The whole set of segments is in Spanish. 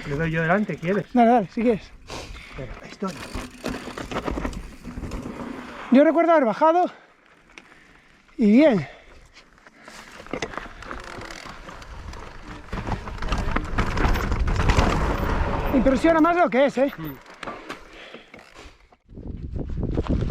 Le doy yo delante, ¿quieres? Dale, dale, si quieres. Pero la historia. Yo recuerdo haber bajado y bien. Impresiona más lo que es, ¿eh?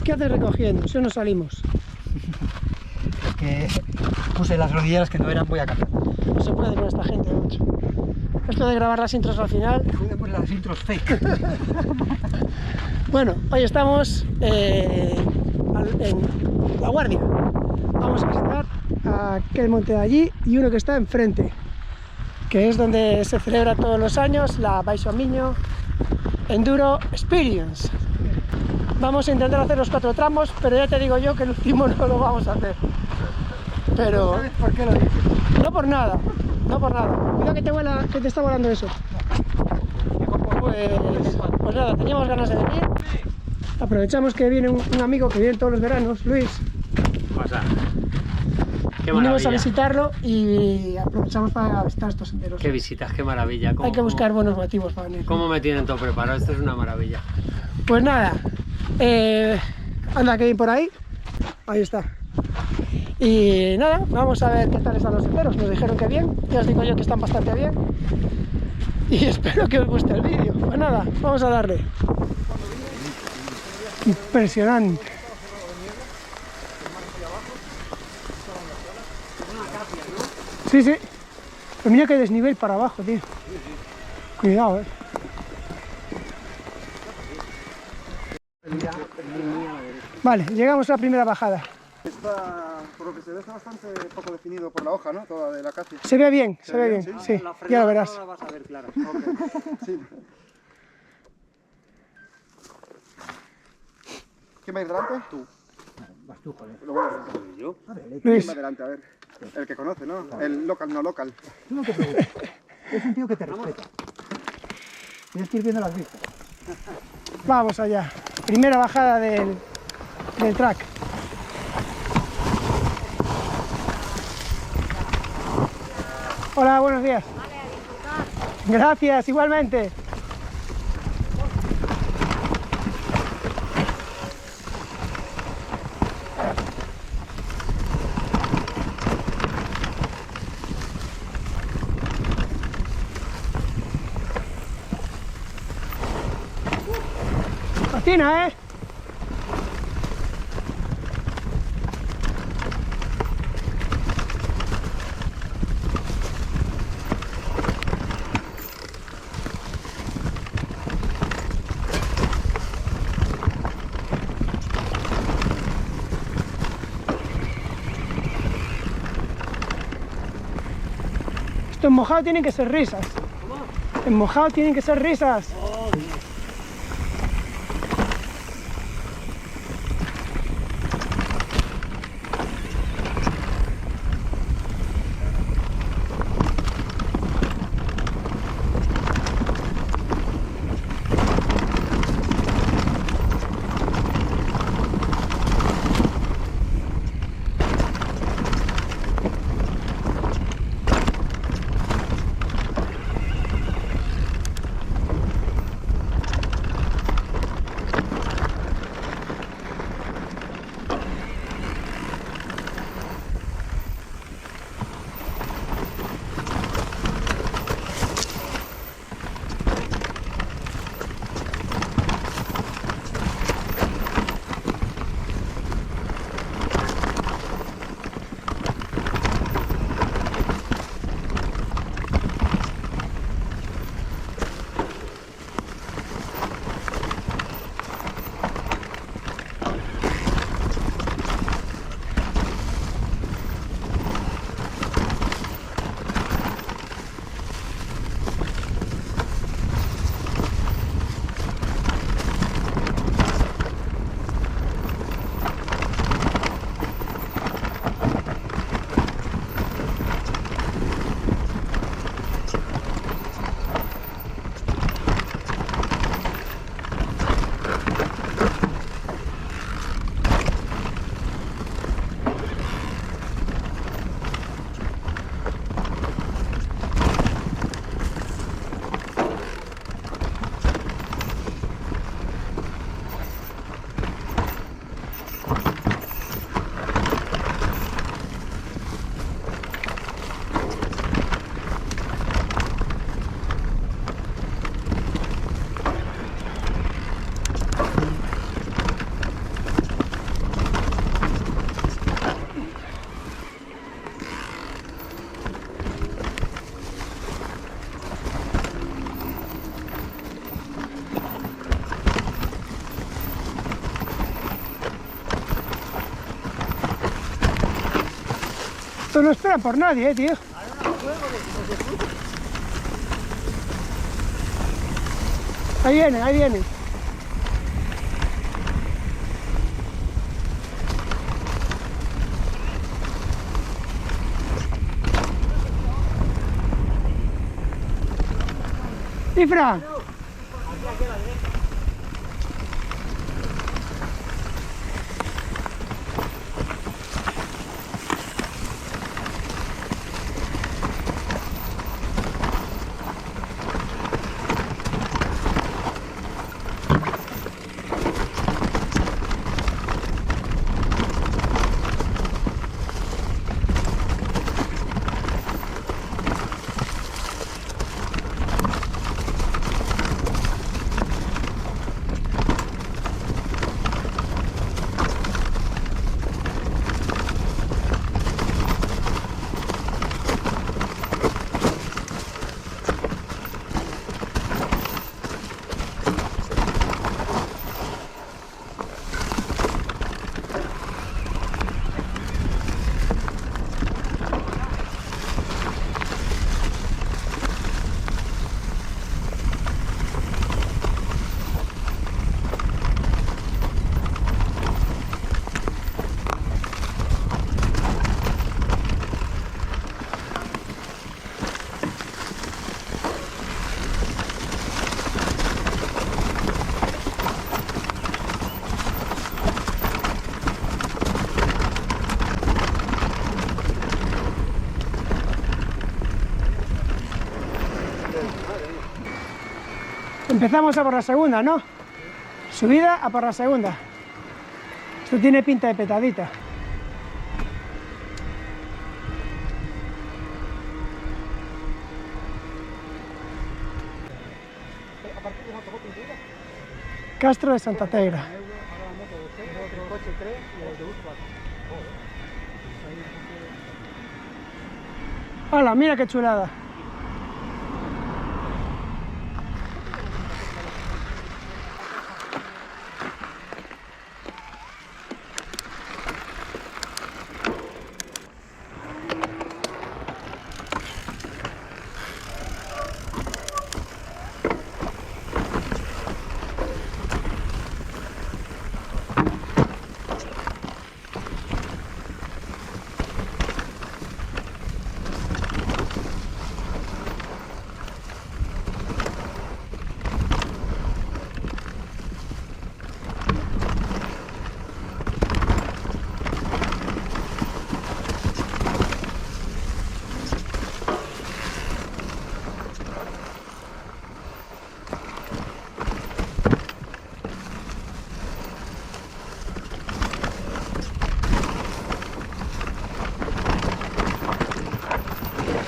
¿Qué haces recogiendo? Si no salimos. Es que puse las rodilleras que no eran, voy a cambiar. No se puede con esta gente, macho. Esto de grabar las intros al final. Cuidemos las intros fake. Bueno, hoy estamos en La Guardia. Vamos a visitar aquel monte de allí y uno que está enfrente, que es donde se celebra todos los años la Baixo Miño Enduro Experience. Vamos a intentar hacer los 4 tramos, pero ya te digo yo que el último no lo vamos a hacer. Pero... ¿Sabes por qué lo dices? no por nada, no por nada. Cuidado que que te está volando eso. Pues nada, teníamos ganas de venir. Aprovechamos que viene un amigo que viene todos los veranos, Luis. Pasa. Qué Vinimos a maravilla. visitarlo y aprovechamos para visitar estos senderos. Qué visitas, qué maravilla. Hay que buscar buenos motivos para venir. ¿Cómo me tienen todo preparado? Esto es una maravilla. Pues nada, anda que bien por ahí. Ahí está. Y nada, vamos a ver qué tal están los senderos. Nos dijeron que bien, ya os digo yo que están bastante bien. Y espero que os guste el vídeo. Pues nada, vamos a darle. Impresionante. Sí, sí. Pero mira que desnivel para abajo, tío. Cuidado, Vale, llegamos a la primera bajada. Está, por lo que se ve, está bastante poco definido por la hoja, ¿no? Toda de la acacia. Se ve bien, se ve bien, sí, ya lo verás. No la vas a ver clara. Sí. ¿Quién va a ir delante? Tú. Vas tú, joder. Lo voy a hacer. ¿Yo? ¿Quién Luis, va adelante? A ver. El que conoce, ¿no? El local, no local. Tú no te preocupes. Es un tío que te respeta. Tienes que ir viendo las vistas. vamos allá. Primera bajada del track. Hola, buenos días. Vale, a disfrutar. Gracias, igualmente. Patina, ¿eh? Esto en mojado tienen que ser risas. En mojado tienen que ser risas. Esto no espera por nadie, tío. Ahí viene, ahí viene. ¡Cifra! Empezamos a por la segunda, ¿no? Subida a por la segunda. Esto tiene pinta de petadita. Castro de Santa Tegra. ¡Hala, mira qué chulada!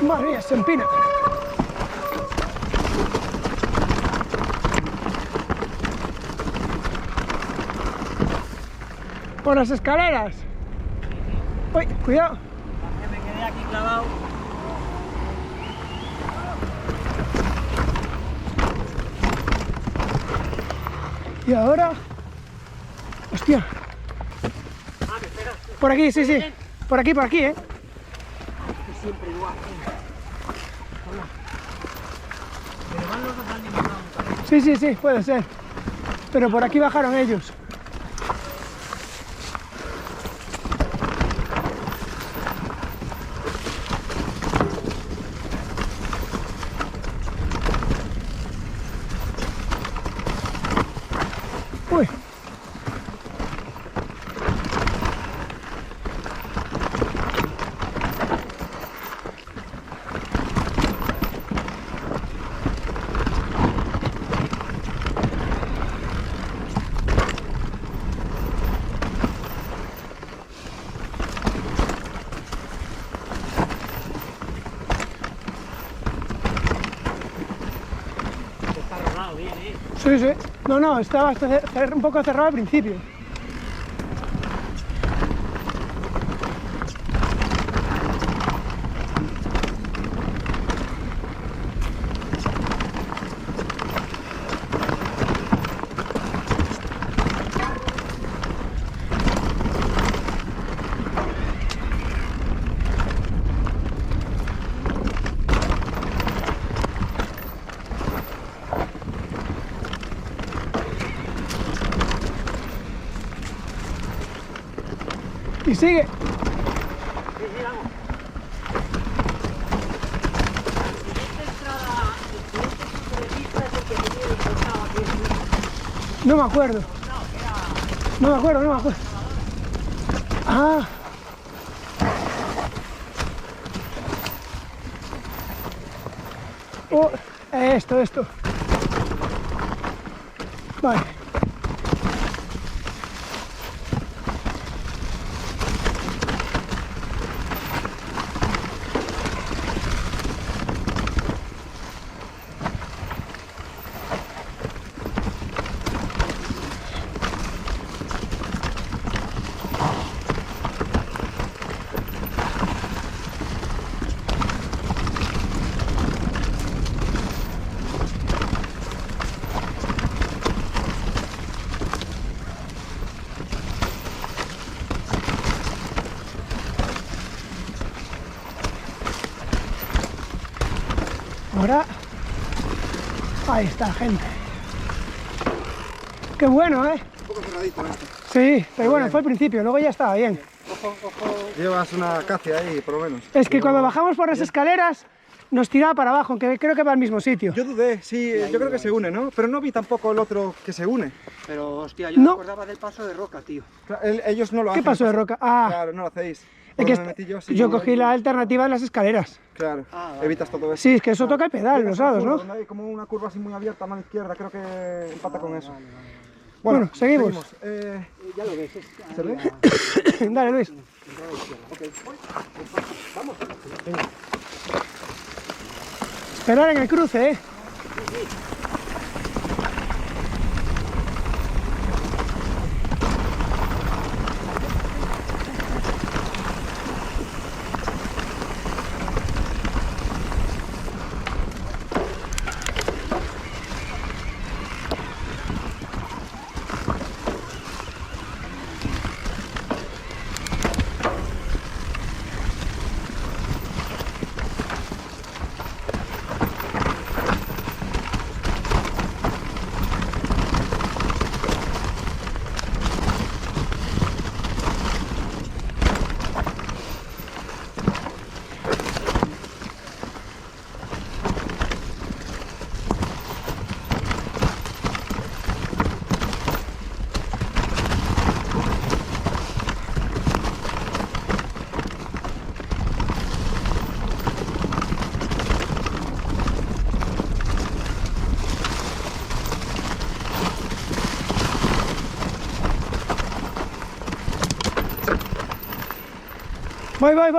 Madre mía, se empina. Por las escaleras. Uy, cuidado. Me quedé aquí clavado. Y ahora... Hostia. Por aquí, sí, sí. Por aquí, ¿eh? Siempre igual. Pero van los dos al mismo lado. Sí, sí, sí, puede ser. Pero por aquí bajaron ellos. Uy. Está rodado bien, ¿eh? Sí, sí. No, no, estaba un poco cerrado al principio. Y sigue. Sí, sí, vamos. La siguiente entrada, el siguiente punto de vista es el que tenía el costado aquí. No me acuerdo. No me acuerdo, no me acuerdo. Ah. Oh, esto. Vale. Ahora, ahí está, gente. Qué bueno, ¿eh? Un poco cerradito esto. Sí, pero bueno, fue al principio, luego ya estaba bien. Llevas una acacia ahí, por lo menos. Es que cuando bajamos por las escaleras nos tiraba para abajo, aunque creo que va al mismo sitio. Yo dudé, sí, yo creo que se une, ¿no? Pero no vi tampoco el otro que se une. Pero hostia, yo No. me acordaba del paso de roca, tío. Claro, ellos no lo ¿Qué hacen. pasó de roca? Ah, Claro, no lo hacéis. es Por que donde metí yo, sí, yo no, cogí la alternativa de las escaleras. Claro, Ah, vale, evitas todo eso. Sí, es que eso toca el pedal, Llegas los a una lados, curva ¿no? donde hay como una curva así muy abierta a mano izquierda, creo que empata con eso. Bueno, seguimos. Ya lo ves, ¿Se ve? Dale, Luis. Esperar en el cruce, ¿eh?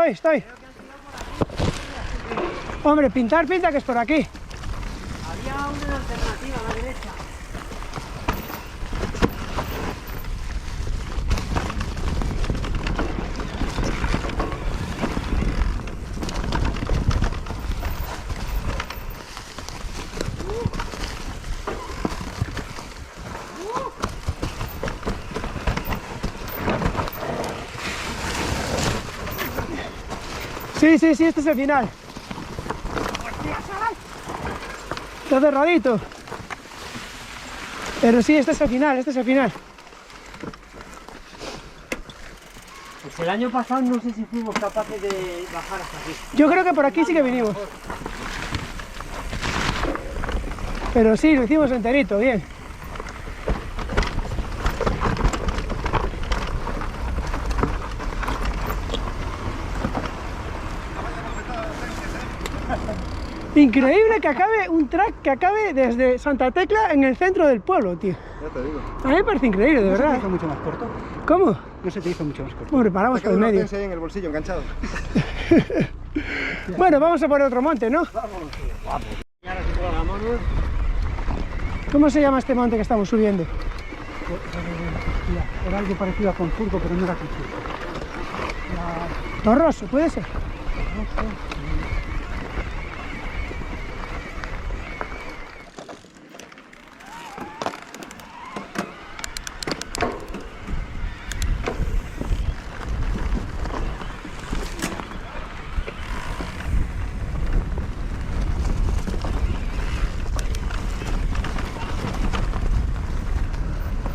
Voy, estoy. Hombre, pinta que es por aquí. Había una alternativa a la derecha. Sí, este es el final. Está cerradito. Pero sí, este es el final. Pues el año pasado no sé si fuimos capaces de bajar hasta aquí. Yo creo que por aquí sí que vinimos. Pero sí, lo hicimos enterito, bien. Increíble que acabe un track que acabe desde Santa Tecla en el centro del pueblo, tío. Ya te digo. A mí me parece increíble, de ¿No se te verdad. hizo mucho más corto? ¿Cómo? No se te hizo mucho más corto. Hombre, paramos por el medio. Ahí en el bolsillo, enganchado. Bueno, vamos a poner otro monte, ¿no? Y ahora sí programamos. ¿Cómo se llama este monte que estamos subiendo? Mira, era algo parecido a Confurgo, pero no era Confurgo. Torroso, ¿puede ser?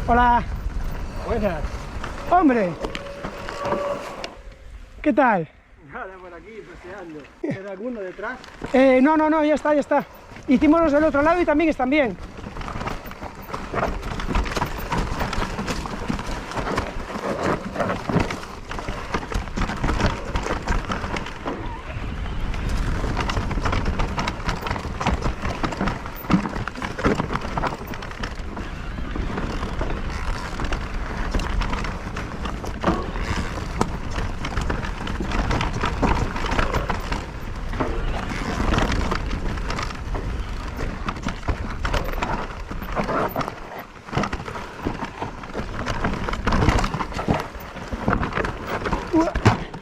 Hola. Buenas. Hombre, ¿Qué tal? Nada, por aquí, paseando. ¿Queda alguno detrás? No, ya está, ya está. Hicimos los del otro lado y también están bien.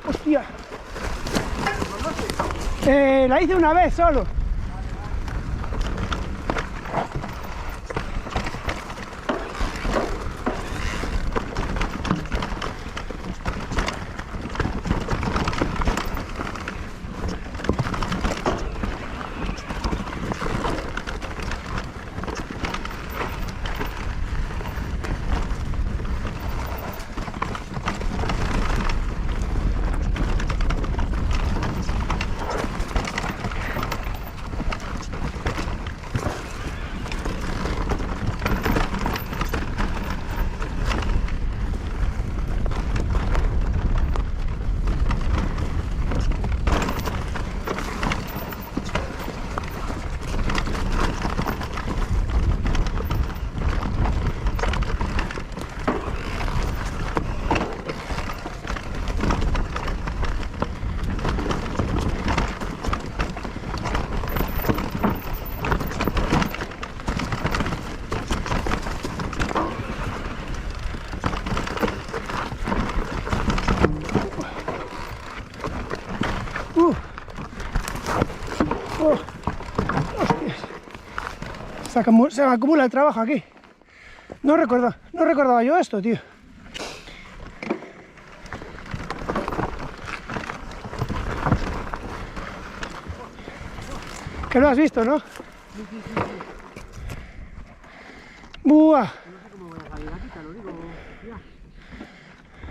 Hostia. La hice una vez solo. Se me acumula el trabajo aquí. No recordaba yo esto, tío. Que lo has visto, ¿no? ¡Buah! No sé cómo voy a salir aquí, te lo digo.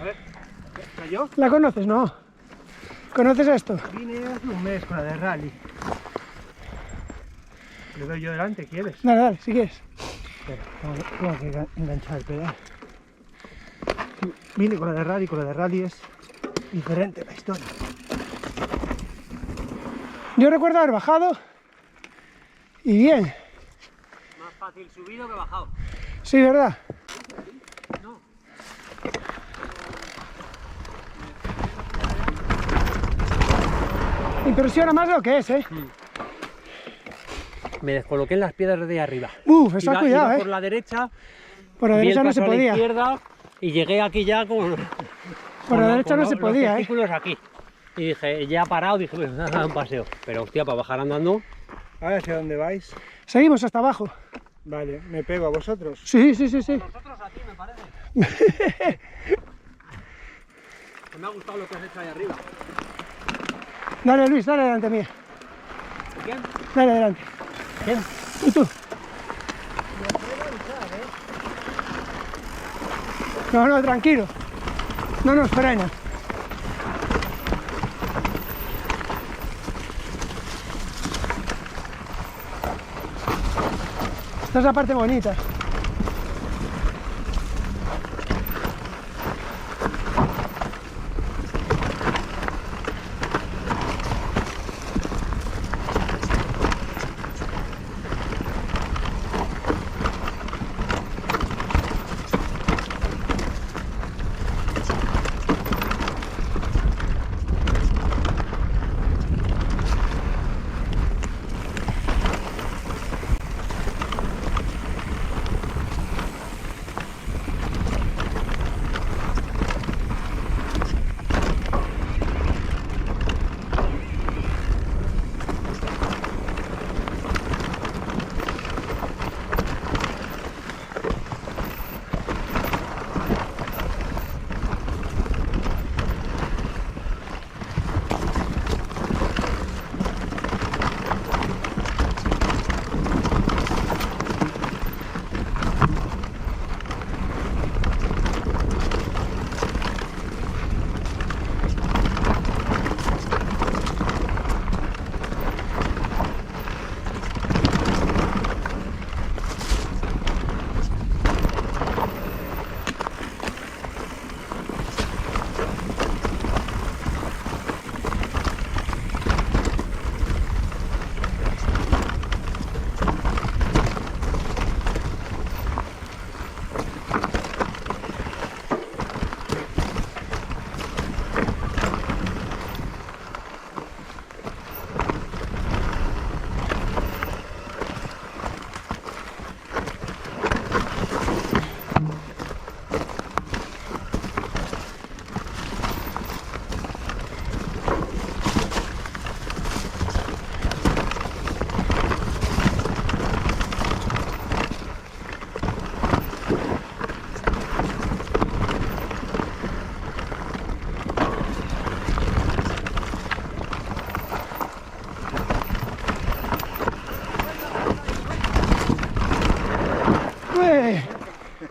A ver, ¿cayó? ¿La conoces? No. ¿Conoces esto? Vine hace un mes con la de rally. Le doy yo delante, ¿quieres? Dale, dale, si quieres. Espera, tengo que enganchar el pedal. Vine con la de rally es diferente la historia. Yo recuerdo haber bajado y bien. Más fácil subido que bajado. Sí, ¿verdad? No. Impresiona más lo que es, ¿eh? Me descoloqué en las piedras de arriba. Está Iba cuidado, por la derecha, Por la vi el derecha no se paso a la podía. izquierda y llegué aquí ya con... Por la derecha no se podía, los testículos aquí. Y dije, ya parado, dije, pues nada, un paseo. Pero hostia, para bajar andando... A ver, ¿hacia dónde vais? Seguimos hasta abajo. Vale, ¿me pego a vosotros? Sí. Nosotros a ti, me parece. Me ha gustado lo que has hecho ahí arriba. Dale, Luis, dale delante mía. ¿Quién? Dale delante. ¿Quién? ¿Y tú? No, tranquilo. No nos frena. Esta es la parte bonita.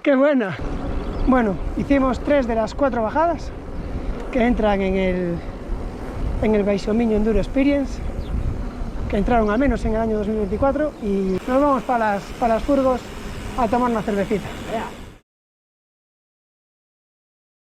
¡Qué buena! Bueno, hicimos 3 de las 4 bajadas que entran en el Baixomiño Enduro Experience, que entraron al menos en el año 2024, y nos vamos para las furgos a tomar una cervecita.